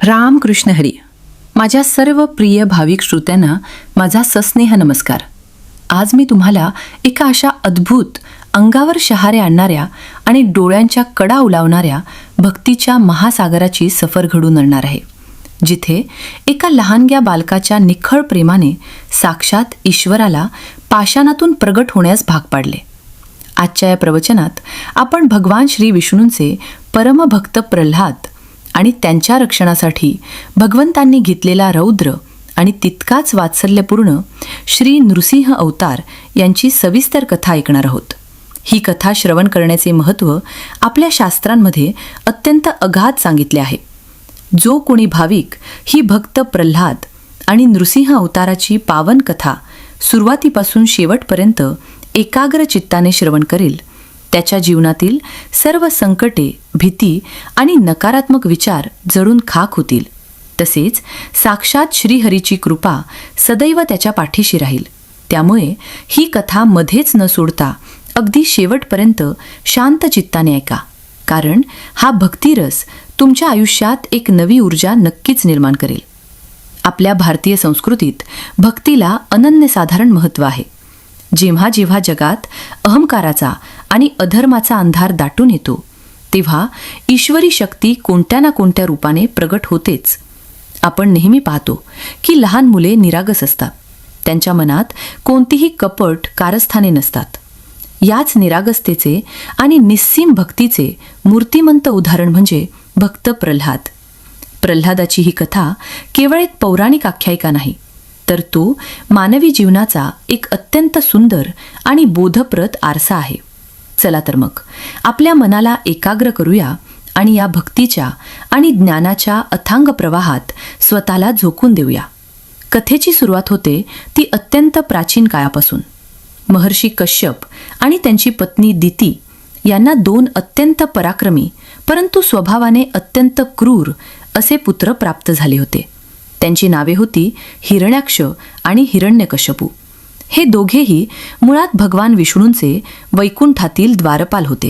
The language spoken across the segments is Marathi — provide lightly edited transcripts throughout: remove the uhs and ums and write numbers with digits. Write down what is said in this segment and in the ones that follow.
रामकृष्ण हरी. माझ्या सर्व प्रिय भाविक श्रोत्यांना माझा सस्नेह नमस्कार. आज मी तुम्हाला एका अशा अद्भुत, अंगावर शहारे आणणाऱ्या आणि डोळ्यांच्या कडा उलावणाऱ्या भक्तीच्या महासागराची सफर घडून आणणार आहे, जिथे एका लहानग्या बालकाच्या निखळ प्रेमाने साक्षात ईश्वराला पाषाणातून प्रगट होण्यास भाग पाडले. आजच्या या प्रवचनात आपण भगवान श्री विष्णूंचे परमभक्त प्रल्हाद आणि त्यांच्या रक्षणासाठी भगवंतांनी घेतलेला रौद्र आणि तितकाच वात्सल्यपूर्ण श्री नृसिंह अवतार यांची सविस्तर कथा ऐकणार आहोत. ही कथा श्रवण करण्याचे महत्त्व आपल्या शास्त्रांमध्ये अत्यंत अगाध सांगितले आहे. जो कोणी भाविक ही भक्त प्रल्हाद आणि नृसिंह अवताराची पावन कथा सुरुवातीपासून शेवटपर्यंत एकाग्र चित्ताने श्रवण करेल, त्याच्या जीवनातील सर्व संकटे, भीती आणि नकारात्मक विचार जळून खाक होतील. तसेच साक्षात श्रीहरीची कृपा सदैव त्याच्या पाठीशी राहील. त्यामुळे ही कथा मध्येच न सोडता अगदी शेवटपर्यंत शांत चित्ताने ऐका, कारण हा भक्तिरस तुमच्या आयुष्यात एक नवी ऊर्जा नक्कीच निर्माण करेल. आपल्या भारतीय संस्कृतीत भक्तीला अनन्यसाधारण महत्त्व आहे. जेव्हा जेव्हा जगात अहंकाराचा आणि अधर्माचा अंधार दाटून येतो, तेव्हा ईश्वरी शक्ती कोणत्या ना कोणत्या रूपाने प्रगट होतेच. आपण नेहमी पाहतो की लहान मुले निरागस असतात. त्यांच्या मनात कोणतीही कपट कारस्थाने नसतात. याच निरागसतेचे आणि निस्सीम भक्तीचे मूर्तिमंत उदाहरण म्हणजे भक्त प्रल्हाद. प्रल्हादाची ही कथा केवळ एक पौराणिक आख्यायिका नाही, तर तो मानवी जीवनाचा एक अत्यंत सुंदर आणि बोधप्रद आरसा आहे. चला तर मग आपल्या मनाला एकाग्र करूया आणि या भक्तीच्या आणि ज्ञानाच्या अथांग प्रवाहात स्वतःला झोकून देऊया. कथेची सुरुवात होते ती अत्यंत प्राचीन काळापासून. महर्षी कश्यप आणि त्यांची पत्नी दिती यांना दोन अत्यंत पराक्रमी परंतु स्वभावाने अत्यंत क्रूर असे पुत्र प्राप्त झाले होते. त्यांची नावे होती हिरण्याक्ष आणि हिरण्यकश्यपू. हे दोघेही मुळात भगवान विष्णूंचे वैकुंठातील द्वारपाल होते.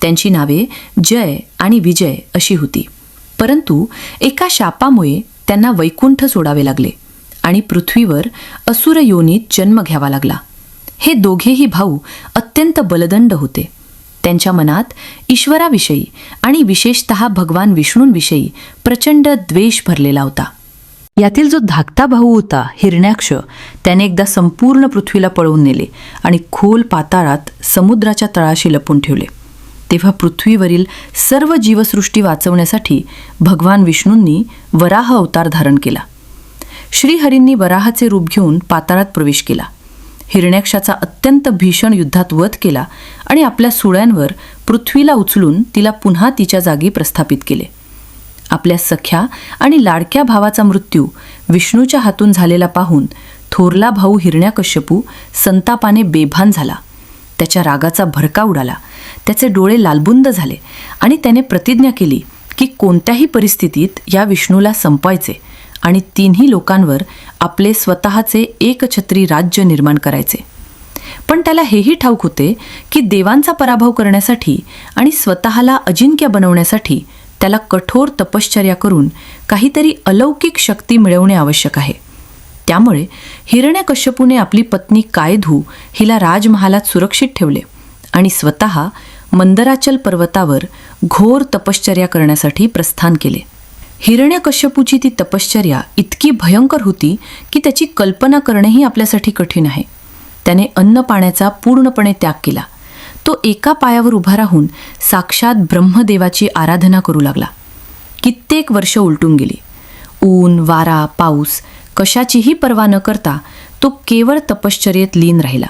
त्यांची नावे जय आणि विजय अशी होती. परंतु एका शापामुळे त्यांना वैकुंठ सोडावे लागले आणि पृथ्वीवर असुर योनीत जन्म घ्यावा लागला. हे दोघेही भाऊ अत्यंत बलदंड होते. त्यांच्या मनात ईश्वराविषयी आणि विशेषतः भगवान विष्णूंविषयी प्रचंड द्वेष भरलेला होता. यातील जो धाकटा भाऊ होता हिरण्याक्ष, त्याने एकदा संपूर्ण पृथ्वीला पळवून नेले आणि खोल पाताळात समुद्राच्या तळाशी लपून ठेवले. तेव्हा पृथ्वीवरील सर्व जीवसृष्टी वाचवण्यासाठी भगवान विष्णूंनी वराह अवतार धारण केला. श्रीहरींनी वराहाचे रूप घेऊन पाताळात प्रवेश केला. हिरण्याक्षाचा अत्यंत भीषण युद्धात वध केला आणि आपल्या सुळ्यांवर पृथ्वीला उचलून तिला पुन्हा तिच्या जागी प्रस्थापित केले. आपल्या सख्या आणि लाडक्या भावाचा मृत्यू विष्णूच्या हातून झालेला पाहून थोरला भाऊ हिरण्याकश्यपू संतापाने बेभान झाला. त्याच्या रागाचा भडका उडाला. त्याचे डोळे लालबुंद झाले आणि त्याने प्रतिज्ञा केली की कोणत्याही परिस्थितीत या विष्णूला संपवायचे आणि तिन्ही लोकांवर आपले स्वतःचे एकछत्री राज्य निर्माण करायचे. पण त्याला हेही ठाऊक होते की देवांचा पराभव करण्यासाठी आणि स्वतःला अजिंक्य बनवण्यासाठी त्याला कठोर तपश्चर्या करून काहीतरी अलौकिक शक्ती मिळवणे आवश्यक आहे. त्यामुळे हिरण्यकश्यपूने आपली पत्नी कायधू हिला राजमहालात सुरक्षित ठेवले आणि स्वतः मंदराचल पर्वतावर घोर तपश्चर्या करण्यासाठी प्रस्थान केले. हिरण्यकश्यपूची ती तपश्चर्या इतकी भयंकर होती की त्याची कल्पना करणेही आपल्यासाठी कठीण आहे. त्याने अन्न पाण्याचा पूर्णपणे त्याग केला. तो एका पायावर उभा राहून साक्षात ब्रह्मदेवाची आराधना करू लागला. कित्येक वर्ष उलटून गेली. ऊन, वारा, पाऊस कशाचीही पर्वा न करता तो केवळ तपश्चर्येत लीन राहिला.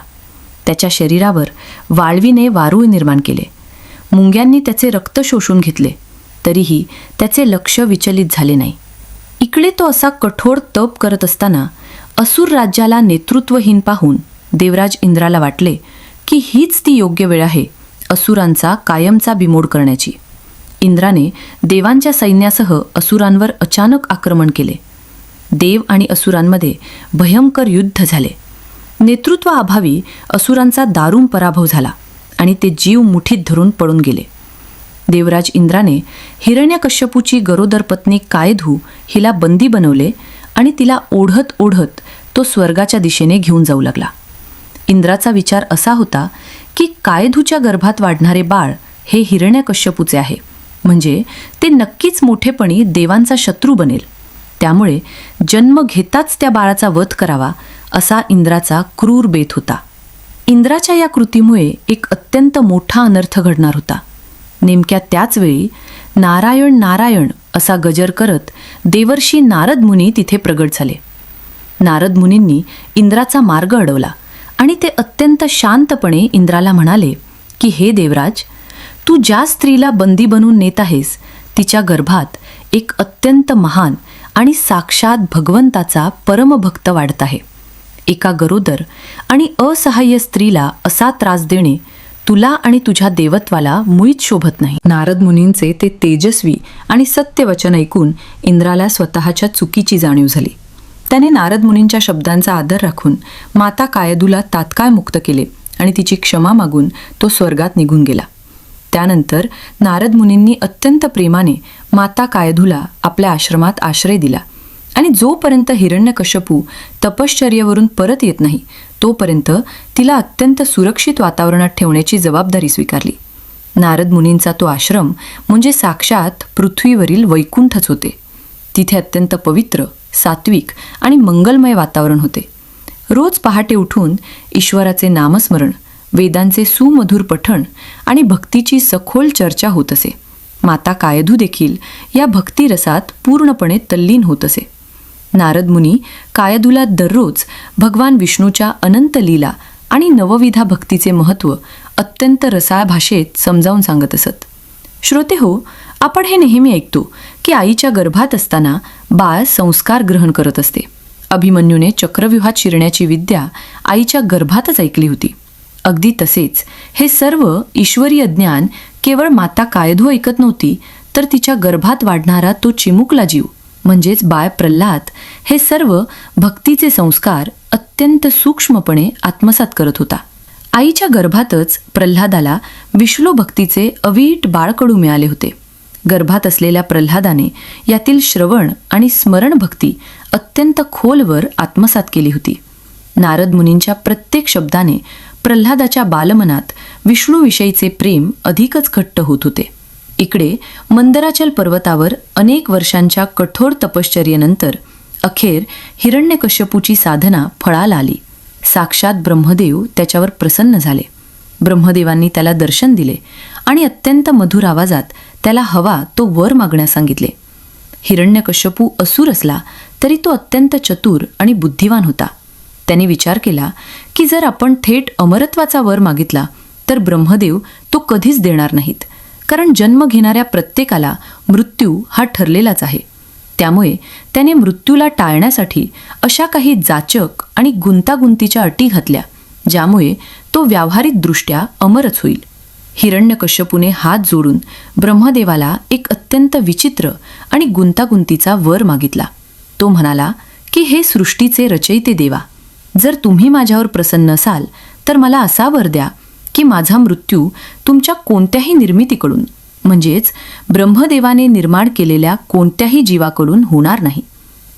त्याच्या शरीरावर वाळवीने वारूळ निर्माण केले. मुंग्यांनी त्याचे रक्त शोषून घेतले, तरीही त्याचे लक्ष विचलित झाले नाही. इकडे तो असा कठोर तप करत असताना असुर राज्याला नेतृत्वहीन पाहून देवराज इंद्राला वाटले की हीच ती योग्य वेळ आहे असुरांचा कायमचा बिमोड करण्याची. इंद्राने देवांच्या सैन्यासह असुरांवर अचानक आक्रमण केले. देव आणि असुरांमध्ये भयंकर युद्ध झाले. नेतृत्वाअभावी असुरांचा दारुण पराभव झाला आणि ते जीव मुठीत धरून पळून गेले. देवराज इंद्राने हिरण्यकश्यपूची गरोदर पत्नी कायधू हिला बंदी बनवले आणि तिला ओढत ओढत तो स्वर्गाच्या दिशेने घेऊन जाऊ लागला. इंद्राचा विचार असा होता की कायधूच्या गर्भात वाढणारे बाळ हे हिरण्यकश्यपूचे आहे, म्हणजे ते नक्कीच मोठेपणी देवांचा शत्रू बनेल. त्यामुळे जन्म घेताच त्या बाळाचा वध करावा असा इंद्राचा क्रूर बेत होता. इंद्राच्या या कृतीमुळे एक अत्यंत मोठा अनर्थ घडणार होता. नेमक्या त्याच वेळी नारायण नारायण असा गजर करत देवर्षी नारद मुनी तिथे प्रगट झाले. नारद मुनींनी इंद्राचा मार्ग अडवला आणि ते अत्यंत शांतपणे इंद्राला म्हणाले की हे देवराज, तू ज्या स्त्रीला बंदी बनवून नेत आहेस तिच्या गर्भात एक अत्यंत महान आणि साक्षात भगवंताचा परमभक्त वाढत आहे. एका गरोदर आणि असहाय्य स्त्रीला असा त्रास देणे तुला आणि तुझ्या देवत्वाला मुळीच शोभत नाही. नारद मुनींचे ते तेजस्वी आणि सत्यवचन ऐकून इंद्राला स्वतःच्या चुकीची जाणीव झाली. त्याने नारद मुनींच्या शब्दांचा आदर राखून माता कायधूला तात्काळ मुक्त केले आणि तिची क्षमा मागून तो स्वर्गात निघून गेला. त्यानंतर नारद मुनींनी अत्यंत प्रेमाने माता कायधूला आपल्या आश्रमात आश्रय दिला आणि जोपर्यंत हिरण्यकश्यपू तपश्चर्येवरून परत येत नाही तोपर्यंत तिला अत्यंत सुरक्षित वातावरणात ठेवण्याची जबाबदारी स्वीकारली. नारद मुनींचा तो आश्रम म्हणजे साक्षात पृथ्वीवरील वैकुंठच होते. तिथे अत्यंत पवित्र, सात्विक आणि मंगलमय वातावरण होते. रोज पहाटे उठून ईश्वराचे नामस्मरण, वेदांचे सुमधुर पठण आणि भक्तीची सखोल चर्चा होत असे. माता कायधू देखील या भक्तिरसात पूर्णपणे तल्लीन होत असे. नारद मुनी कायधूला दररोज भगवान विष्णूच्या अनंत लीला आणि नवविधा भक्तीचे महत्त्व अत्यंत रसाळ भाषेत समजावून सांगत असत. श्रोते हो, आपण हे नेहमी ऐकतो की आईच्या गर्भात असताना बाळ संस्कार ग्रहण करत असते. अभिमन्यूने चक्रव्यूहात शिरण्याची विद्या आईच्या गर्भातच ऐकली होती. अगदी तसेच हे सर्व ईश्वरीय ज्ञान केवळ माता कायधू ऐकत नव्हती, तर तिच्या गर्भात वाढणारा तो चिमुकला जीव म्हणजेच बाळ प्रल्हाद हे सर्व भक्तीचे संस्कार अत्यंत सूक्ष्मपणे आत्मसात करत होता. आईच्या गर्भातच प्रल्हादाला विष्णू भक्तीचे अवीट बाळकडू मिळाले होते. गर्भात असलेल्या प्रल्हादाने यातील श्रवण आणि स्मरण भक्ती अत्यंत खोलवर आत्मसात केली होती. नारद मुनींच्या प्रत्येक शब्दाने प्रल्हादाच्या बालमनात विष्णूविषयीचे प्रेम अधिकच घट्ट होत होते. इकडे मंदराचल पर्वतावर अनेक वर्षांच्या कठोर तपश्चर्येनंतर अखेर हिरण्यकश्यपूची साधना फळाला आली. साक्षात ब्रह्मदेव त्याच्यावर प्रसन्न झाले. ब्रह्मदेवांनी त्याला दर्शन दिले आणि अत्यंत मधुर आवाजात त्याला हवा तो वर मागण्यास सांगितले. हिरण्यकश्यपू असुर असला तरी तो अत्यंत चतुर आणि बुद्धिवान होता. त्याने विचार केला की जर आपण थेट अमरत्वाचा वर मागितला तर ब्रह्मदेव तो कधीच देणार नाहीत, कारण जन्म घेणाऱ्या प्रत्येकाला मृत्यू हा ठरलेलाच आहे. त्यामुळे त्याने मृत्यूला टाळण्यासाठी अशा काही जाचक आणि गुंतागुंतीच्या अटी घातल्या ज्यामुळे तो व्यावहारिकदृष्ट्या अमरच होईल. हिरण्यकश्यपूने हात जोडून ब्रह्मदेवाला एक अत्यंत विचित्र आणि गुंतागुंतीचा वर मागितला. तो म्हणाला की हे सृष्टीचे रचयिते देवा, जर तुम्ही माझ्यावर प्रसन्न असाल तर मला असा वर द्या की माझा मृत्यू तुमच्या कोणत्याही निर्मितीकडून म्हणजेच ब्रह्मदेवाने निर्माण केलेल्या कोणत्याही जीवाकडून होणार नाही.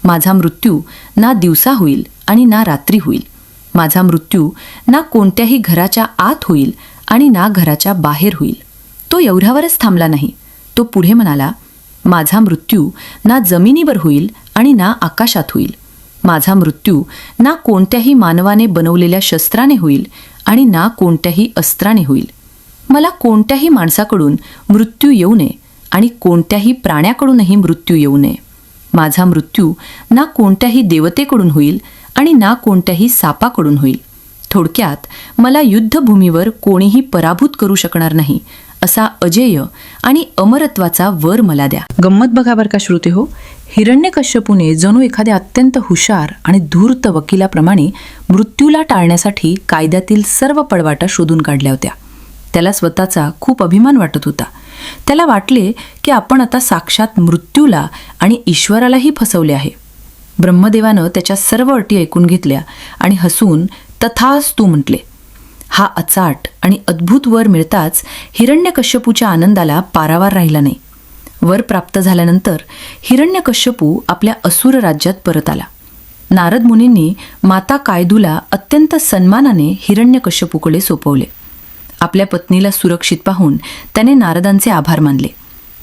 माझा मृत्यू ना दिवसा होईल आणि ना रात्री होईल. माझा मृत्यू ना कोणत्याही घराच्या आत होईल आणि ना घराच्या बाहेर होईल. तो एवढ्यावरच थांबला नाही. तो पुढे म्हणाला, माझा मृत्यू ना जमिनीवर होईल आणि ना आकाशात होईल. माझा मृत्यू ना कोणत्याही मानवाने बनवलेल्या शस्त्राने होईल आणि ना कोणत्याही अस्त्राने होईल. मला कोणत्याही माणसाकडून मृत्यू येऊ नये आणि कोणत्याही प्राण्याकडूनही मृत्यू येऊ नये. माझा मृत्यू ना कोणत्याही देवतेकडून होईल आणि ना कोणत्याही सापाकडून होईल. थोडक्यात मला युद्धभूमीवर कोणीही पराभूत करू शकणार नाही असा अजेय आणि अमरत्वाचा वर मला द्या. गंमत बघा बरं का श्रोते हो, हिरण्यकश्यपूने जणू एखाद्या अत्यंत हुशार आणि धूर्त वकिलाप्रमाणे मृत्यूला टाळण्यासाठी कायद्यातील सर्व पळवाटा शोधून काढल्या होत्या. त्याला स्वतःचा खूप अभिमान वाटत होता. त्याला वाटले की आपण आता साक्षात मृत्यूला आणि ईश्वरालाही फसवले आहे. ब्रह्मदेवानं त्याच्या सर्व अटी ऐकून घेतल्या आणि हसून तथास्तु म्हटले. हा अचाट आणि अद्भुत वर मिळताच हिरण्यकश्यपूच्या आनंदाला पारावार राहिला नाही. वर प्राप्त झाल्यानंतर हिरण्यकश्यपू आपल्या असुर राज्यात परत आला. नारद मुनींनी माता कायदूला अत्यंत सन्मानाने हिरण्यकश्यपूकडे सोपवले. आपल्या पत्नीला सुरक्षित पाहून त्याने नारदांचे आभार मानले.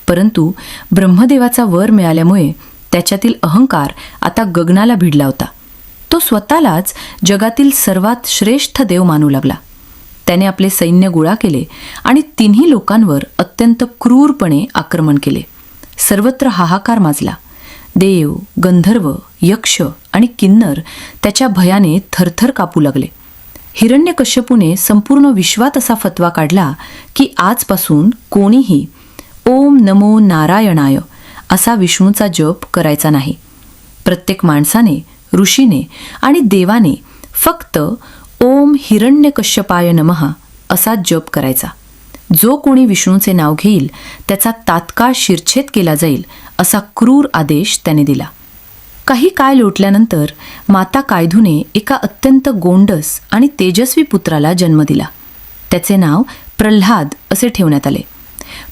परंतु ब्रह्मदेवाचा वर मिळाल्यामुळे त्याच्यातील अहंकार आता गगनाला भिडला होता. तो स्वतःलाच जगातील सर्वात श्रेष्ठ देव मानू लागला. त्याने आपले सैन्य गोळा केले आणि तिन्ही लोकांवर अत्यंत क्रूरपणे आक्रमण केले. सर्वत्र हाहाकार माजला. देव, गंधर्व, यक्ष आणि किन्नर त्याच्या भयाने थरथर कापू लागले. हिरण्यकश्यपूने संपूर्ण विश्वात असा फतवा काढला की आजपासून कोणीही ओम नमो नारायणाय असा विष्णूचा जप करायचा नाही. प्रत्येक माणसाने, ऋषीने आणि देवाने फक्त ओम हिरण्यकश्यपाय नमः असा जप करायचा. जो कोणी विष्णूचे नाव घेईल त्याचा तात्काळ शिरच्छेद केला जाईल असा क्रूर आदेश त्याने दिला. काही काळ लोटल्यानंतर माता कायधूने एका अत्यंत गोंडस आणि तेजस्वी पुत्राला जन्म दिला. त्याचे नाव प्रल्हाद असे ठेवण्यात आले.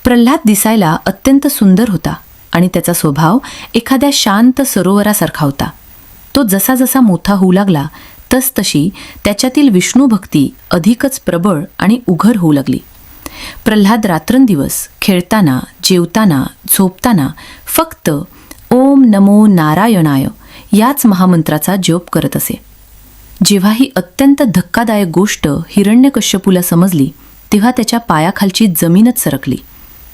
प्रल्हाद दिसायला अत्यंत सुंदर होता आणि त्याचा स्वभाव एखाद्या शांत सरोवरासारखा होता. तो जसा जसा मोठा होऊ लागला तसतशी त्याच्यातील विष्णू भक्ती अधिकच प्रबळ आणि उघड होऊ लागली. प्रल्हाद रात्रंदिवस खेळताना, जेवताना, झोपताना फक्त ओम नमो नारायणाय याच महामंत्राचा जप करत असे. जेव्हा ही अत्यंत धक्कादायक गोष्ट हिरण्यकश्यपूला समजली तेव्हा त्याच्या पायाखालची जमीनच सरकली.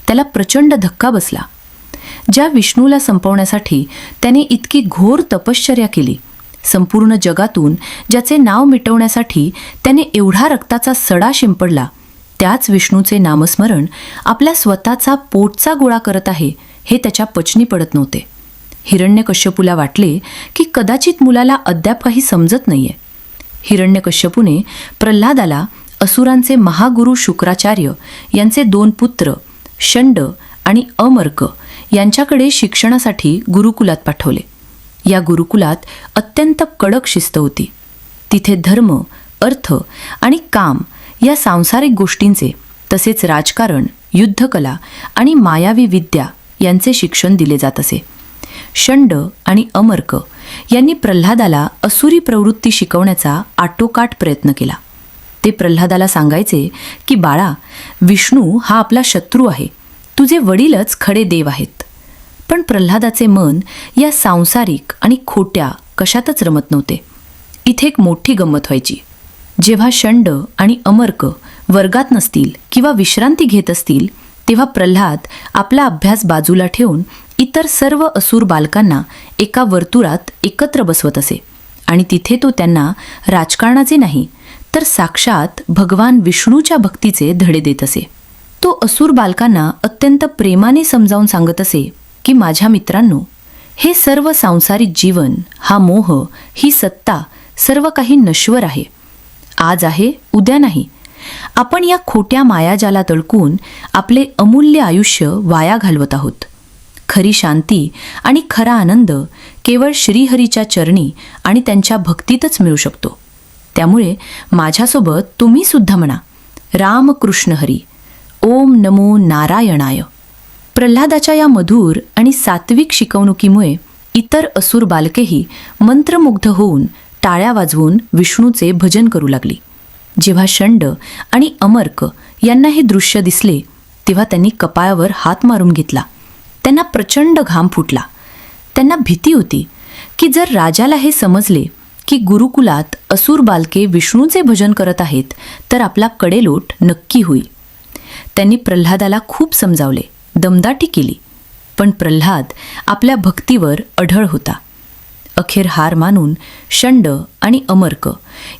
त्याला प्रचंड धक्का बसला. ज्या विष्णूला संपवण्यासाठी त्याने इतकी घोर तपश्चर्या केली, संपूर्ण जगातून ज्याचे नाव मिटवण्यासाठी त्याने एवढा रक्ताचा सडा शिंपडला, त्याच विष्णूचे नामस्मरण आपल्या स्वतःचा पोटचा गोळा करत आहे हे त्याच्या पचनी पडत नव्हते. हिरण्यकश्यपूला वाटले की कदाचित मुलाला अद्याप काही समजत नाहीये. हिरण्यकश्यपूने प्रल्हादाला असुरांचे महागुरु शुक्राचार्य यांचे 2 पुत्र षंड आणि अमर्क यांच्याकडे शिक्षणासाठी गुरुकुलात पाठवले. या गुरुकुलात अत्यंत कडक शिस्त होती. तिथे धर्म, अर्थ आणि काम या सांसारिक गोष्टींचे तसेच राजकारण, युद्धकला आणि मायावी विद्या यांचे शिक्षण दिले जात असे. षंड आणि अमर्क यांनी प्रल्हादाला असुरी प्रवृत्ती शिकवण्याचा आटोकाट प्रयत्न केला. ते प्रल्हादाला सांगायचे की बाळा, विष्णू हा आपला शत्रू आहे, तुझे वडीलच खरे देव आहेत. पण प्रल्हादाचे मन या सांसारिक आणि खोट्या कशातच रमत नव्हते. इथे एक मोठी गंमत व्हायची. जेव्हा षंड आणि अमर्क वर्गात नसतील किंवा विश्रांती घेत असतील तेव्हा प्रल्हाद आपला अभ्यास बाजूला ठेवून इतर सर्व असुर बालकांना एका वर्तुळात एकत्र बसवत असे आणि तिथे तो त्यांना राजकारणाचे नाही तर साक्षात भगवान विष्णूच्या भक्तीचे धडे देत असे. तो असुर बालकांना अत्यंत प्रेमाने समजावून सांगत असे की माझ्या मित्रांनो, हे सर्व सांसारिक जीवन, हा मोह, ही सत्ता सर्व काही नश्वर आहे. आज आहे, उद्या नाही. आपण या खोट्या मायाजालात अडकून आपले अमूल्य आयुष्य वाया घालवत आहोत. खरी शांती आणि खरा आनंद केवळ श्रीहरीच्या चरणी आणि त्यांच्या भक्तीतच मिळू शकतो. त्यामुळे माझ्यासोबत तुम्ही सुद्धा म्हणा, रामकृष्ण हरी, ओम नमो नारायणाय. प्रल्हादाच्या या मधुर आणि सात्विक शिकवणुकीमुळे इतर असुर बालकेही मंत्रमुग्ध होऊन टाळ्या वाजवून विष्णूचे भजन करू लागली. जेव्हा षंड आणि अमर्क यांना हे दृश्य दिसले तेव्हा त्यांनी कपाळावर हात मारून घेतला. त्यांना प्रचंड घाम फुटला. त्यांना भीती होती की जर राजाला हे समजले की गुरुकुलात असुर बालके विष्णूचे भजन करत आहेत तर आपला कडेलोट नक्की होईल. त्यांनी प्रल्हादाला खूप समजावले, दमदाटी केली, पण प्रल्हाद आपल्या भक्तीवर अढळ होता. अखेर हार मानून षंड आणि अमर्क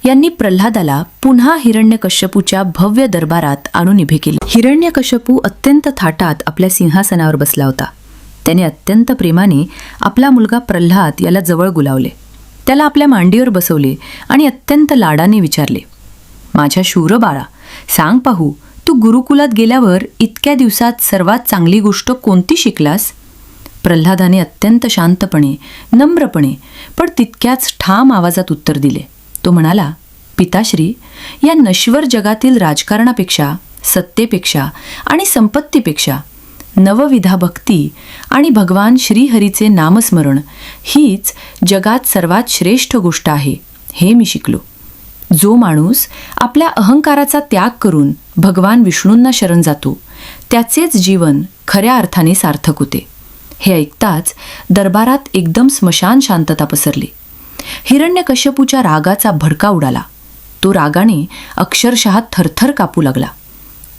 यांनी प्रल्हादाला पुन्हा हिरण्यकश्यपूच्या भव्य दरबारात आणून उभे केले. हिरण्यकश्यपू अत्यंत थाटात आपल्या सिंहासनावर बसला होता. त्याने अत्यंत प्रेमाने आपला मुलगा प्रल्हाद याला जवळ गुलावले. त्याला आपल्या मांडीवर बसवले आणि अत्यंत लाडाने विचारले, माझ्या शूर बाळा, सांग पाहू, तू गुरुकुलात गेल्यावर इतक्या दिवसात सर्वात चांगली गोष्ट कोणती शिकलास? प्रल्हादाने अत्यंत शांतपणे, नम्रपणे पण तितक्याच ठाम आवाजात उत्तर दिले. तो म्हणाला, पिताश्री, या नश्वर जगातील राजकारणापेक्षा, सत्तेपेक्षा आणि संपत्तीपेक्षा नवविधा भक्ती आणि भगवान श्रीहरीचे नामस्मरण हीच जगात सर्वात श्रेष्ठ गोष्ट आहे, हे मी शिकलो. जो माणूस आपल्या अहंकाराचा त्याग करून भगवान विष्णूंना शरण जातो, त्याचेच जीवन खऱ्या अर्थाने सार्थक होते. हे ऐकताच दरबारात एकदम स्मशान शांतता पसरली. हिरण्यकश्यपूच्या रागाचा भडका उडाला. तो रागाने अक्षरशः थरथर कापू लागला.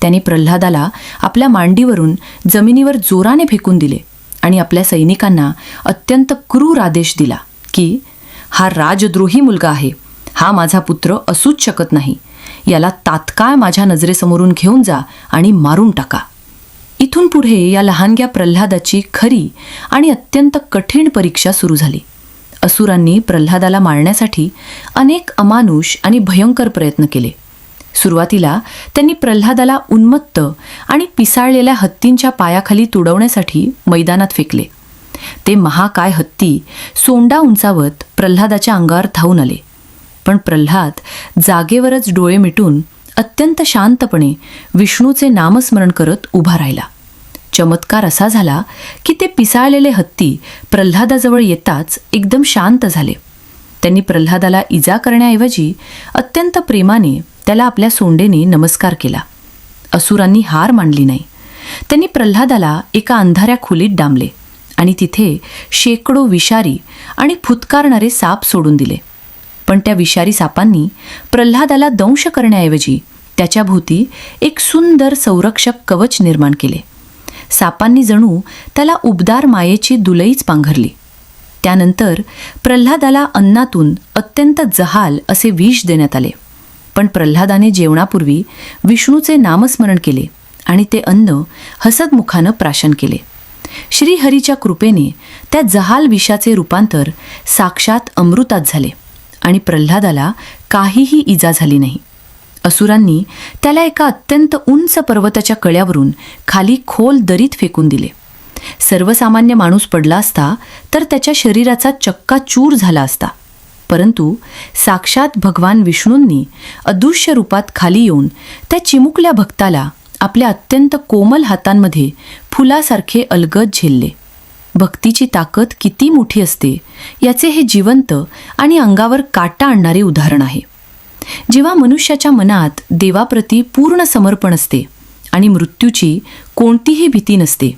त्याने प्रल्हादाला आपल्या मांडीवरून जमिनीवर जोराने फेकून दिले आणि आपल्या सैनिकांना अत्यंत क्रूर आदेश दिला की हा राजद्रोही मुलगा आहे, हा माझा पुत्र असूच शकत नाही, याला तात्काळ माझ्या नजरेसमोरून घेऊन जा आणि मारून टाका. इथून पुढे या लहानग्या प्रल्हादाची खरी आणि अत्यंत कठीण परीक्षा सुरू झाली. असुरांनी प्रल्हादाला मारण्यासाठी अनेक अमानुष आणि भयंकर प्रयत्न केले. सुरुवातीला त्यांनी प्रल्हादाला उन्मत्त आणि पिसाळलेल्या हत्तींच्या पायाखाली तुडवण्यासाठी मैदानात फेकले. ते महाकाय हत्ती सोंडा उंचावत प्रल्हादाच्या अंगावर धावून आले. पण प्रल्हाद जागेवरच डोळे मिटून अत्यंत शांतपणे विष्णूचे नामस्मरण करत उभा राहिला. चमत्कार असा झाला की ते पिसाळलेले हत्ती प्रल्हादाजवळ येताच एकदम शांत झाले. त्यांनी प्रल्हादाला इजा करण्याऐवजी अत्यंत प्रेमाने त्याला आपल्या सोंडेने नमस्कार केला. असुरांनी हार मानली नाही. त्यांनी प्रल्हादाला एका अंधाऱ्या खोलीत डांबले आणि तिथे शेकडो विषारी आणि फुत्कारणारे साप सोडून दिले. पण त्या विषारी सापांनी प्रल्हादाला दंश करण्याऐवजी त्याच्या भोवती एक सुंदर संरक्षक कवच निर्माण केले. सापांनी जणू त्याला उबदार मायेची दुलईच पांघरली. त्यानंतर प्रल्हादाला अन्नातून अत्यंत जहाल असे विष देण्यात आले. पण प्रल्हादाने जेवणापूर्वी विष्णूचे नामस्मरण केले आणि ते अन्न हसतमुखानं प्राशन केले. श्रीहरीच्या कृपेने त्या जहाल विषाचे रूपांतर साक्षात अमृतात झाले आणि प्रल्हादाला काहीही इजा झाली नाही. असुरांनी त्याला एका अत्यंत उंच पर्वताच्या कड्यावरून खाली खोल दरीत फेकून दिले. सर्वसामान्य माणूस पडला असता तर त्याच्या शरीराचा चक्काचूर झाला असता. परंतु साक्षात भगवान विष्णूंनी अदृश्य रूपात खाली येऊन त्या चिमुकल्या भक्ताला आपल्या अत्यंत कोमल हातांमध्ये फुलासारखे अलगद झेलले. भक्तीची ताकद किती मोठी असते याचे हे जिवंत आणि अंगावर काटा आणणारे उदाहरण आहे. जेव्हा मनुष्याच्या मनात देवाप्रती पूर्ण समर्पण असते आणि मृत्यूची कोणतीही भीती नसते,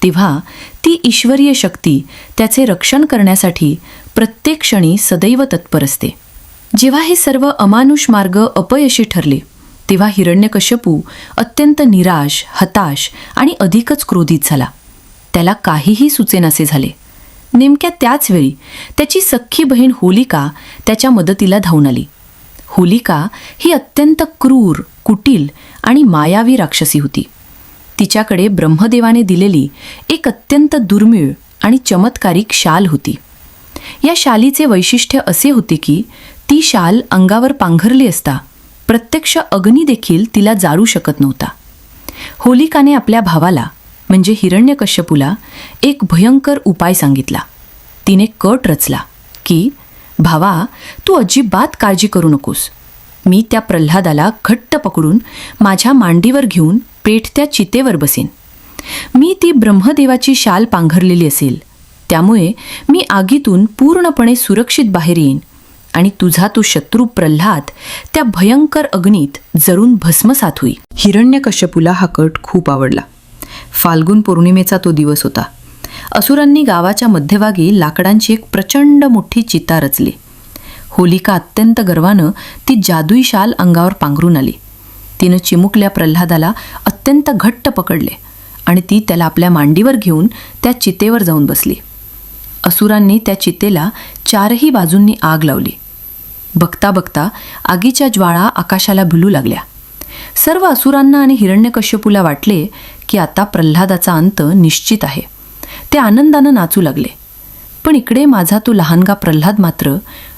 तेव्हा ती ईश्वरीय शक्ती त्याचे रक्षण करण्यासाठी प्रत्येक क्षणी सदैव तत्पर असते. जेव्हा हे सर्व अमानुष मार्ग अपयशी ठरले, तेव्हा हिरण्यकश्यपू अत्यंत निराश, हताश आणि अधिकच क्रोधित झाला. त्याला काहीही सुचेनासे झाले. नेमक्या त्याच वेळी त्याची सख्खी बहीण होलिका त्याच्या मदतीला धावून आली. होलिका ही अत्यंत क्रूर, कुटील आणि मायावी राक्षसी होती. तिच्याकडे ब्रह्मदेवाने दिलेली एक अत्यंत दुर्मिळ आणि चमत्कारिक शाल होती. या शालीचे वैशिष्ट्य असे होते की ती शाल अंगावर पांघरली असता प्रत्यक्ष अग्नी देखील तिला जाळू शकत नव्हता. होलिकाने आपल्या भावाला म्हणजे हिरण्यकश्यपूला एक भयंकर उपाय सांगितला. तिने कट रचला की भावा, तू अजिबात काळजी करू नकोस. मी त्या प्रल्हादाला घट्ट पकडून माझ्या मांडीवर घेऊन पेटत्या चितेवर बसेन. मी ती ब्रह्मदेवाची शाल पांघरलेली असेल, त्यामुळे मी आगीतून पूर्णपणे सुरक्षित बाहेर येईन आणि तुझा तो शत्रू प्रल्हाद त्या भयंकर अग्नीत जळून भस्मसात होईल. हिरण्यकश्यपूला हा कट खूप आवडला. फाल्गुन पौर्णिमेचा तो दिवस होता. असुरांनी गावाच्या मध्यभागी लाकडांची एक प्रचंड मोठी चिता रचली. होलिका अत्यंत गर्वानं ती जादुई शाल अंगावर पांघरून आली. तिनं चिमुकल्या प्रल्हादाला अत्यंत घट्ट पकडले आणि ती त्याला आपल्या मांडीवर घेऊन त्या चितेवर जाऊन बसली. असुरांनी त्या चितेला चारही बाजूंनी आग लावली. बघता बघता आगीच्या ज्वाळा आकाशाला भिलू लागल्या. सर्व असुरांना आणि हिरण्यकश्यपूला वाटले की आता प्रल्हादाचा अंत निश्चित आहे. ते आनंदानं नाचू लागले. पण इकडे माझा तो लहानगा प्रल्हाद मात्र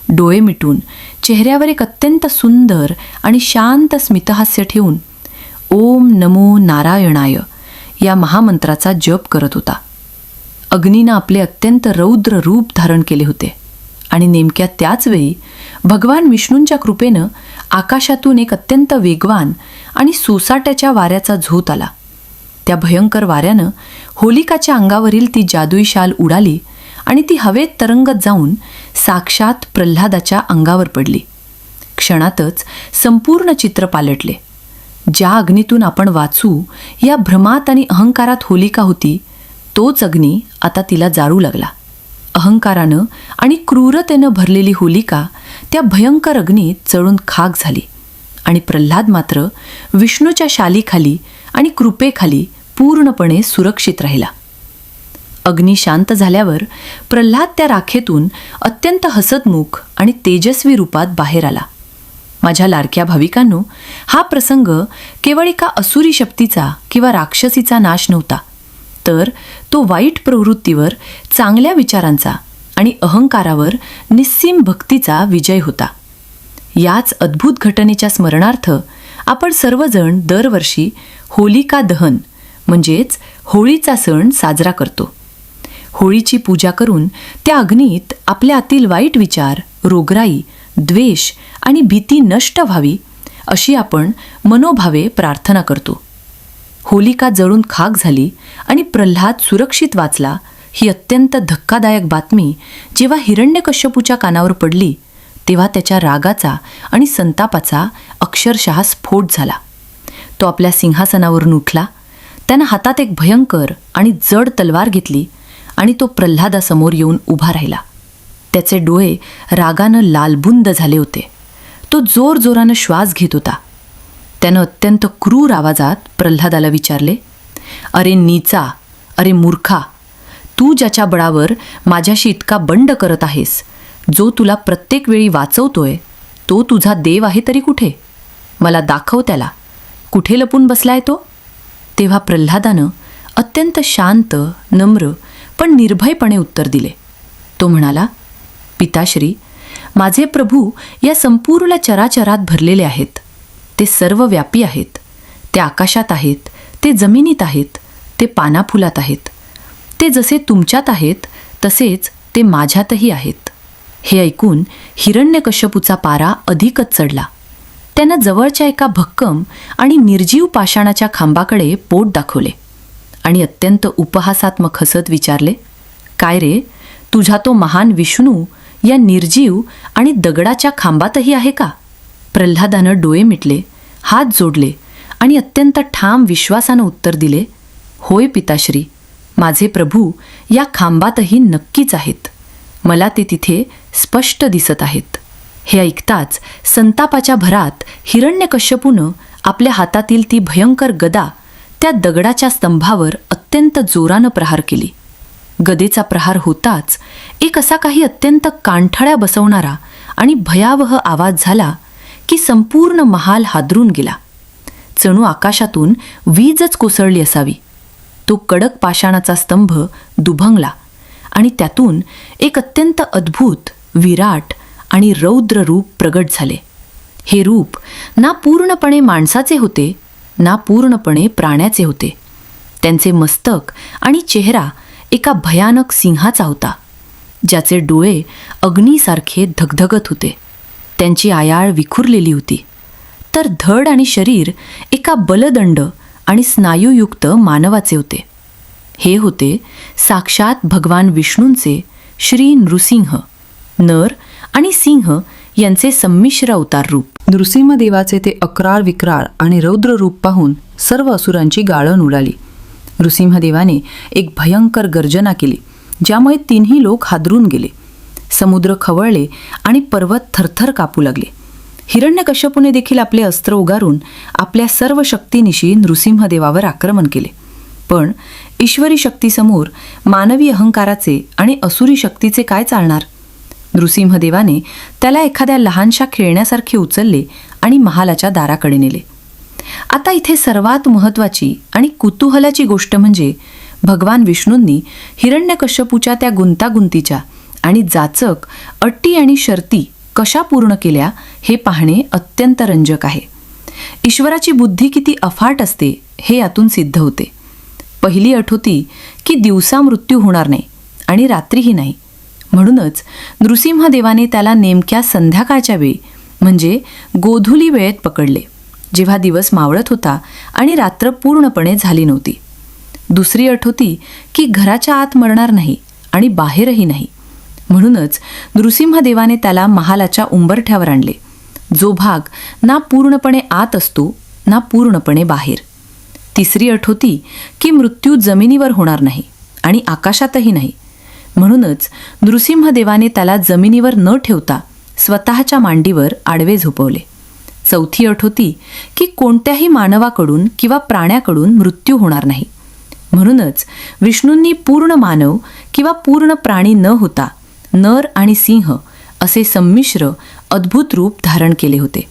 डोळे मिटून चेहऱ्यावर एक अत्यंत सुंदर आणि शांत स्मितहास्य ठेवून ओम नमो नारायणाय या महामंत्राचा जप करत होता. अग्नीनं आपले अत्यंत रौद्र रूप धारण केले होते आणि नेमक्या त्याच वेळी भगवान विष्णूंच्या कृपेनं आकाशातून एक अत्यंत वेगवान आणि सोसाट्याच्या वाऱ्याचा झोत आला. त्या भयंकर वाऱ्यानं होलिकाच्या अंगावरील ती जादुई शाल उडाली आणि ती हवेत तरंगत जाऊन साक्षात प्रल्हादाच्या अंगावर पडली. क्षणातच संपूर्ण चित्र पालटले. ज्या अग्नीतून आपण वाचू या भ्रमात आणि अहंकारात होलिका होती, तोच अग्नी आता तिला जाळू लागला. अहंकारानं आणि क्रूरतेनं भरलेली होलिका त्या भयंकर अग्नीत जळून खाक झाली आणि प्रल्हाद मात्र विष्णूच्या शालीखाली आणि कृपेखाली पूर्णपणे सुरक्षित राहिला. अग्नी शांत झाल्यावर प्रल्हाद त्या राखेतून अत्यंत हसतमुख आणि तेजस्वी रूपात बाहेर आला. माझ्या लाडक्या भाविकांनो, हा प्रसंग केवळ एका असुरी शक्तीचा किंवा राक्षसीचा नाश नव्हता, तर तो वाईट प्रवृत्तीवर चांगल्या विचारांचा आणि अहंकारावर निस्सीम भक्तीचा विजय होता. याच अद्भुत घटनेच्या स्मरणार्थ आपण सर्वजण दरवर्षी होलिका दहन म्हणजेच होळीचा सण साजरा करतो. होळीची पूजा करून त्या अग्नीत आपल्या आतील वाईट विचार, रोगराई, द्वेष आणि भीती नष्ट व्हावी अशी आपण मनोभावे प्रार्थना करतो. होलिका जळून खाक झाली आणि प्रल्हाद सुरक्षित वाचला ही अत्यंत धक्कादायक बातमी जेव्हा हिरण्यकश्यपूच्या कानावर पडली, तेव्हा त्याच्या रागाचा आणि संतापाचा अक्षरशः स्फोट झाला. तो आपल्या सिंहासनावरून उठला. त्यानं हातात एक भयंकर आणि जड तलवार घेतली आणि तो प्रल्हादासमोर येऊन उभा राहिला. त्याचे डोळे रागानं लालबुंद झाले होते. तो जोरजोरानं श्वास घेत होता. त्यानं अत्यंत क्रूर आवाजात प्रल्हादाला विचारले, "अरे नीचा, अरे मूर्खा, तू ज्याच्या बळावर माझ्याशी इतका बंड करत आहेस, जो तुला प्रत्येक वेळी वाचवतोय, तो तुझा देव आहे तरी कुठे? मला दाखव त्याला. कुठे लपून बसलाय तो?" तेव्हा प्रल्हादानं अत्यंत शांत, नम्र पण निर्भयपणे उत्तर दिले. तो म्हणाला, "पिताश्री, माझे प्रभू या संपूर्ण चराचरात भरलेले आहेत. ते सर्वव्यापी आहेत. ते आकाशात आहेत, ते जमिनीत आहेत, ते पानाफुलात आहेत. ते जसे तुमच्यात आहेत तसेच ते माझ्यातही आहेत." हे ऐकून हिरण्यकश्यपूचा पारा अधिकच चढला. त्यानं जवळच्या एका भक्कम आणि निर्जीव पाषाणाच्या खांबाकडे पोट दाखवले आणि अत्यंत उपहासात्मक हसत विचारले, "काय रे, तुझा तो महान विष्णू या निर्जीव आणि दगडाच्या खांबातही आहे का?" प्रल्हादानं डोळे मिटले, हात जोडले आणि अत्यंत ठाम विश्वासानं उत्तर दिले, "होय पिताश्री, माझे प्रभू या खांबातही नक्कीच आहेत. मला ते तिथे स्पष्ट दिसत आहेत." हे ऐकताच संतापाच्या भरात हिरण्यकश्यपूनं आपल्या हातातील ती भयंकर गदा त्या दगडाच्या स्तंभावर अत्यंत जोरानं प्रहार केली. गदेचा प्रहार होताच एक असा काही अत्यंत कानठळ्या बसवणारा आणि भयावह आवाज झाला की संपूर्ण महाल हादरून गेला. जणू आकाशातून वीजच कोसळली असावी. तो कडक पाषाणाचा स्तंभ दुभंगला आणि त्यातून एक अत्यंत अद्भुत, विराट आणि रौद्र रूप प्रगट झाले. हे रूप ना पूर्णपणे माणसाचे होते, ना पूर्णपणे प्राण्याचे होते. त्यांचे मस्तक आणि चेहरा एका भयानक सिंहाचा होता, ज्याचे डोळे अग्नीसारखे धगधगत होते. त्यांची आयाळ विखुरलेली होती, तर धड आणि शरीर एका बलदंड आणि स्नायूयुक्त मानवाचे होते. हे होते साक्षात भगवान विष्णूंचे श्री नृसिंह, नर आणि सिंह यांचे संमिश्र अवतार रूप. नृसिंहदेवाचे ते अक्राळ विक्राळ आणि रौद्र रूप पाहून सर्व असुरांची गाळण उडाली. नृसिंहदेवाने एक भयंकर गर्जना केली, ज्यामुळे तिन्ही लोक हादरून गेले. समुद्र खवळले आणि पर्वत थरथर कापू लागले. हिरण्यकश्यपूने देखील आपले अस्त्र उगारून आपल्या सर्व शक्तीनिशी नृसिंहदेवावर आक्रमण केले. पण ईश्वरी शक्तीसमोर मानवी अहंकाराचे आणि असुरी शक्तीचे काय चालणार? नृसिंहदेवाने त्याला एखाद्या लहानशा खेळण्यासारखे उचलले आणि महालाच्या दाराकडे नेले. आता इथे सर्वात महत्त्वाची आणि कुतूहलाची गोष्ट म्हणजे भगवान विष्णूंनी हिरण्यकश्यपूच्या त्या गुंतागुंतीच्या आणि जाचक अटी आणि शर्ती कशा पूर्ण केल्या हे पाहणे अत्यंत रंजक आहे. ईश्वराची बुद्धी किती अफाट असते हे यातून सिद्ध होते. पहिली अट होती की दिवसा मृत्यू होणार नाही आणि रात्रीही नाही. म्हणूनच नृसिंहदेवाने त्याला नेमक्या संध्याकाळच्या वेळी म्हणजे गोधुली वेळेत पकडले, जेव्हा दिवस मावळत होता आणि रात्र पूर्णपणे झाली नव्हती. दुसरी अट होती की घराच्या आत मरणार नाही आणि बाहेरही नाही. म्हणूनच नृसिंहदेवाने त्याला महालाच्या उंबरठ्यावर आणले, जो भाग ना पूर्णपणे आत असतो ना पूर्णपणे बाहेर. तिसरी अट होती की मृत्यू जमिनीवर होणार नाही आणि आकाशातही नाही. म्हणूनच नृसिंहदेवाने त्याला जमिनीवर न ठेवता स्वतःच्या मांडीवर आडवे झोपवले. चौथी अट होती की कोणत्याही मानवाकडून किंवा प्राण्याकडून मृत्यू होणार नाही. म्हणूनच विष्णूंनी पूर्ण मानव किंवा पूर्ण प्राणी न होता नर आणि सिंह असे संमिश्र अद्भुत रूप धारण केले होते.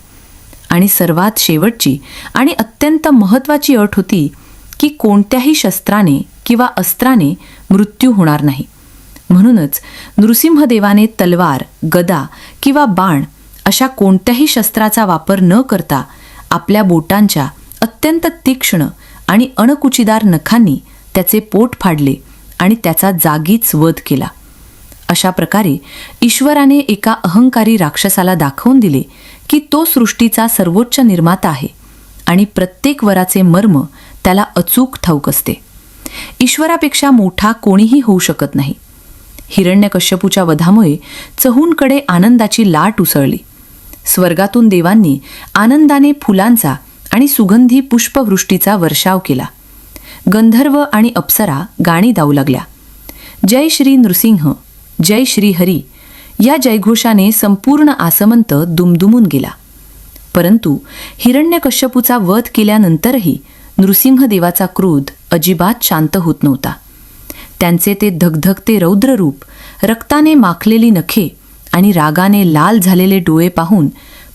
आणि सर्वात शेवटची आणि अत्यंत महत्त्वाची अट होती की कोणत्याही शस्त्राने किंवा अस्त्राने मृत्यू होणार नाही. म्हणूनच नृसिंहदेवाने तलवार, गदा किंवा बाण अशा कोणत्याही शस्त्राचा वापर न करता आपल्या बोटांच्या अत्यंत तीक्ष्ण आणि अणकुचीदार नखांनी त्याचे पोट फाडले आणि त्याचा जागीच वध केला. अशा प्रकारे ईश्वराने एका अहंकारी राक्षसाला दाखवून दिले की तो सृष्टीचा सर्वोच्च निर्माता आहे आणि प्रत्येक वराचे मर्म त्याला अचूक ठाऊक असते. ईश्वरापेक्षा मोठा कोणीही होऊ शकत नाही. हिरण्यकश्यपूच्या वधामुळे चहूंकडे आनंदाची लाट उसळली. स्वर्गातून देवांनी आनंदाने फुलांचा आणि सुगंधी पुष्पवृष्टीचा वर्षाव केला. गंधर्व आणि अप्सरा गाणी गाऊ लागल्या. जय श्री नृसिंह, जय श्री हरी या जयघोषाने संपूर्ण आसमंत दुमदुमून गेला. परंतु हिरण्यकश्यपूचा वध केल्यानंतरही नृसिंहदेवाचा क्रोध अजिबात शांत होत नव्हता. त्यांचे ते धगधगते रौद्ररूप, रक्ताने माखलेली नखे आणि रागाने लाल झालेले डोळे पाहून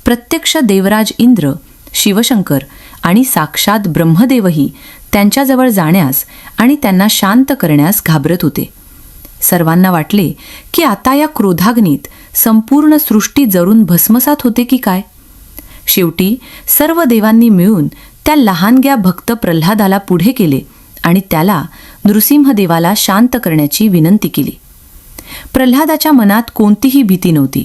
प्रत्यक्ष देवराज इंद्र, शिवशंकर आणि साक्षात ब्रह्मदेवही त्यांच्याजवळ जाण्यास आणि त्यांना शांत करण्यास घाबरत होते. सर्वांना वाटले की आता या क्रोधाग्नीत संपूर्ण सृष्टी जळून भस्मसात होते की काय. शेवटी सर्व देवांनी मिळून त्या लहानग्या भक्त प्रल्हादाला पुढे केले आणि त्याला नृसिंहदेवाला शांत करण्याची विनंती केली. प्रल्हादाच्या मनात कोणतीही भीती नव्हती.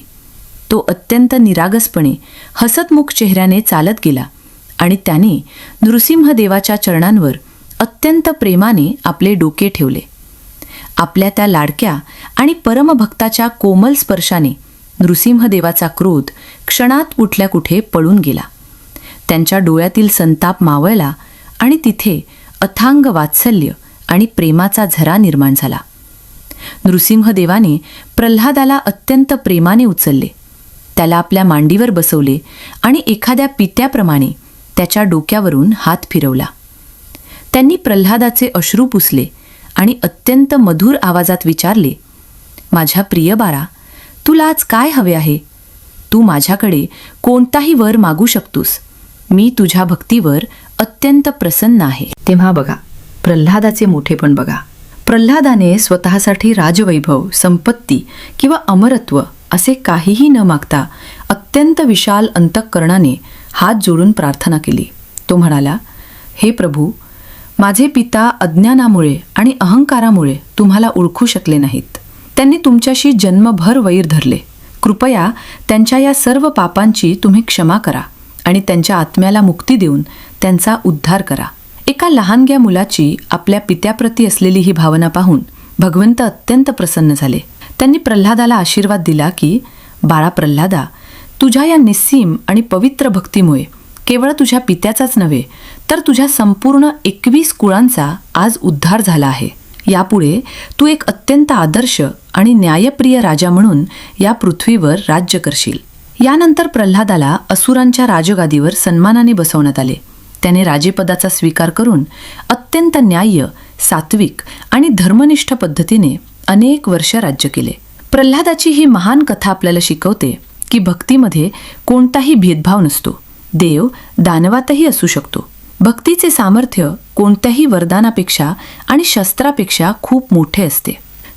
तो अत्यंत निरागसपणे हसतमुख चेहऱ्याने चालत गेला आणि त्याने नृसिंहदेवाच्या चरणांवर अत्यंत प्रेमाने आपले डोके ठेवले. आपल्या त्या लाडक्या आणि परमभक्ताच्या कोमल स्पर्शाने नृसिंहदेवाचा क्रोध क्षणात कुठल्या कुठे पळून गेला. त्यांच्या डोळ्यातील संताप मावळला आणि तिथे अथांग वात्सल्य आणि प्रेमाचा झरा निर्माण झाला. नृसिंहदेवाने प्रल्हादाला अत्यंत प्रेमाने उचलले, त्याला आपल्या मांडीवर बसवले आणि एखाद्या पित्याप्रमाणे त्याच्या डोक्यावरून हात फिरवला. त्यांनी प्रल्हादाचे अश्रू पुसले आणि अत्यंत मधुर आवाजात विचारले, माझ्या प्रिय बाळा, तुला आज काय हवे आहे? तू माझ्याकडे कोणताही वर मागू शकतोस. मी तुझ्या भक्तीवर अत्यंत प्रसन्न आहे. तेव्हा बघा, प्रल्हादाचे मोठेपण बघा. प्रल्हादाने स्वतःसाठी राजवैभव, संपत्ती किंवा अमरत्व असे काहीही न मागता अत्यंत विशाल अंतःकरणाने हात जोडून प्रार्थना केली. तो म्हणाला, हे प्रभू, माझे पिता अज्ञानामुळे आणि अहंकारामुळे तुम्हाला ओळखू शकले नाहीत. त्यांनी तुमच्याशी जन्मभर वैर धरले. कृपया त्यांच्या या सर्व पापांची तुम्ही क्षमा करा आणि त्यांच्या आत्म्याला मुक्ती देऊन त्यांचा उद्धार करा. एका लहानग्या मुलाची आपल्या पित्याप्रती असलेली ही भावना पाहून भगवंत अत्यंत प्रसन्न झाले. त्यांनी प्रल्हादाला आशीर्वाद दिला की, बाळा प्रल्हादा, तुझ्या या निस्सीम आणि पवित्र भक्तीमुळे केवळ तुझ्या पित्याचाच नव्हे तर तुझ्या संपूर्ण 21 कुळांचा आज उद्धार झाला आहे. यापुढे तू एक अत्यंत आदर्श आणि न्यायप्रिय राजा म्हणून या पृथ्वीवर राज्य करशील. यानंतर प्रल्हादाला असुरांच्या राजगादीवर सन्मानाने बसवण्यात आले. त्याने राजेपदाचा स्वीकार करून अत्यंत न्याय्य, सात्विक आणि धर्मनिष्ठ पद्धतीने अनेक वर्ष राज्य केले. प्रल्हादाची ही महान कथा आपल्याला शिकवते की भक्तीमध्ये कोणताही भेदभाव नसतो. देव दानवातही असू शकतो. भक्तीचे सामर्थ्य कोणत्याही वरदानापेक्षा आणि शस्त्रापेक्षा खूप मोठे असते.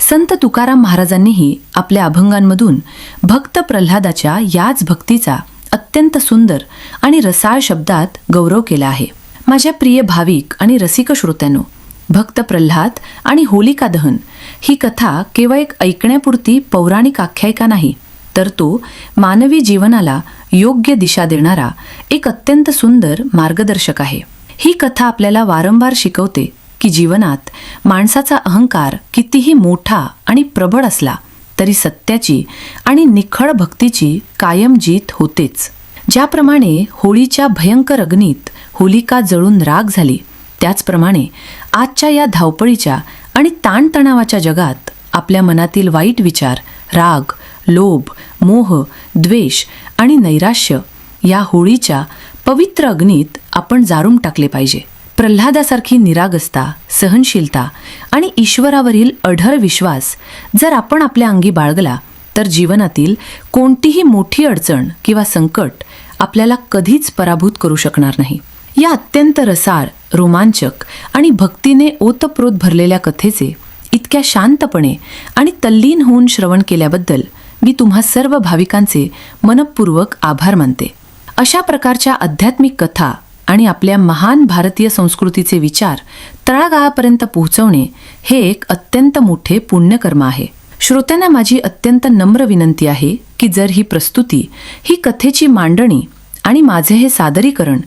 संत तुकाराम महाराजांनीही आपल्या अभंगांमधून भक्त प्रल्हादाच्या याच भक्तीचा अत्यंत सुंदर आणि रसाळ शब्दात गौरव केला आहे. माझ्या प्रिय भाविक आणि रसिक श्रोत्यांनो, भक्त प्रल्हाद आणि होलिका दहन ही कथा केवळ एक ऐकण्यापुरती पौराणिक आख्यायिका नाही, तर तो मानवी जीवनाला योग्य दिशा देणारा एक अत्यंत सुंदर मार्गदर्शक आहे. ही कथा आपल्याला वारंवार शिकवते की जीवनात माणसाचा अहंकार कितीही मोठा आणि प्रबळ असला तरी सत्याची आणि निखळ भक्तीची कायम जीत होतेच. ज्याप्रमाणे होळीच्या भयंकर अग्नीत होलिका जळून राख झाली, त्याचप्रमाणे आजच्या या धावपळीच्या आणि ताणतणावाच्या जगात आपल्या मनातील वाईट विचार, राग, लोभ, मोह, द्वेष आणि नैराश्य या होळीच्या पवित्र अग्नीत आपण जाळून टाकले पाहिजे. प्रल्हादासारखी निरागसता, सहनशीलता आणि ईश्वरावरील अढळ विश्वास जर आपण आपल्या अंगी बाळगला तर जीवनातील कोणतीही मोठी अडचण किंवा संकट आपल्याला कधीच पराभूत करू शकणार नाही. या अत्यंत रसाळ, रोमांचक आणि भक्तीने ओतप्रोत भरलेल्या कथेचे इतक्या शांतपणे आणि तल्लीन होऊन श्रवण केल्याबद्दल मी तुम्हा सर्व भाविकांचे मनःपूर्वक आभार मानते. अशा प्रकारच्या आध्यात्मिक कथा आणि आपल्या महान भारतीय संस्कृतीचे विचार तळागाळापर्यंत पोहोचवणे हे एक अत्यंत मोठे पुण्यकर्म आहे. श्रोत्यांना माझी अत्यंत नम्र विनंती आहे की जर ही प्रस्तुती, ही कथेची मांडणी आणि माझे हे सादरीकरण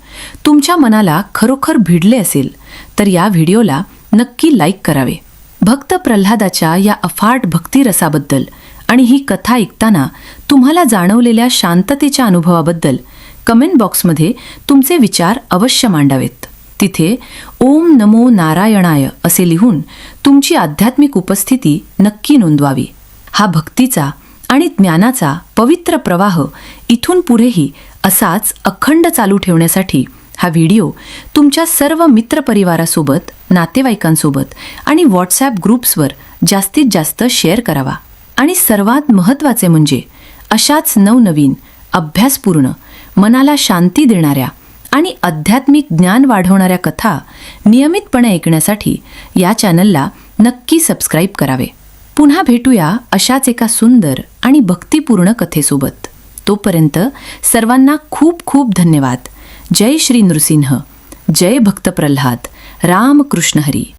तुमच्या मनाला खरोखर भिडले असेल तर या व्हिडिओला नक्की लाईक करावे. भक्त प्रल्हादाच्या या अफाट भक्तिरसाबद्दल आणि ही कथा ऐकताना तुम्हाला जाणवलेल्या शांततेच्या अनुभवाबद्दल कमेंट बॉक्समध्ये तुमचे विचार अवश्य मांडावेत. तिथे ओम नमो नारायणाय असे लिहून तुमची आध्यात्मिक उपस्थिती नक्की नोंदवावी. हा भक्तीचा आणि ज्ञानाचा पवित्र प्रवाह इथून पुढेही असाच अखंड चालू ठेवण्यासाठी हा व्हिडिओ तुमच्या सर्व मित्रपरिवारासोबत, नातेवाईकांसोबत आणि व्हॉट्सॲप ग्रुप्सवर जास्तीत जास्त शेअर करावा. आणि सर्वात महत्त्वाचे म्हणजे अशाच नवनवीन, अभ्यासपूर्ण, मनाला शांती देणाऱ्या आणि आध्यात्मिक ज्ञान वाढवणाऱ्या कथा नियमितपणे ऐकण्यासाठी या चॅनलला नक्की सबस्क्राईब करावे. पुन्हा भेटूया अशाच एका सुंदर आणि भक्तिपूर्ण कथेसोबत. तोपर्यंत सर्वांना खूप खूप धन्यवाद. जय श्री नृसिंह, जय भक्त प्रल्हाद, राम कृष्ण हरी.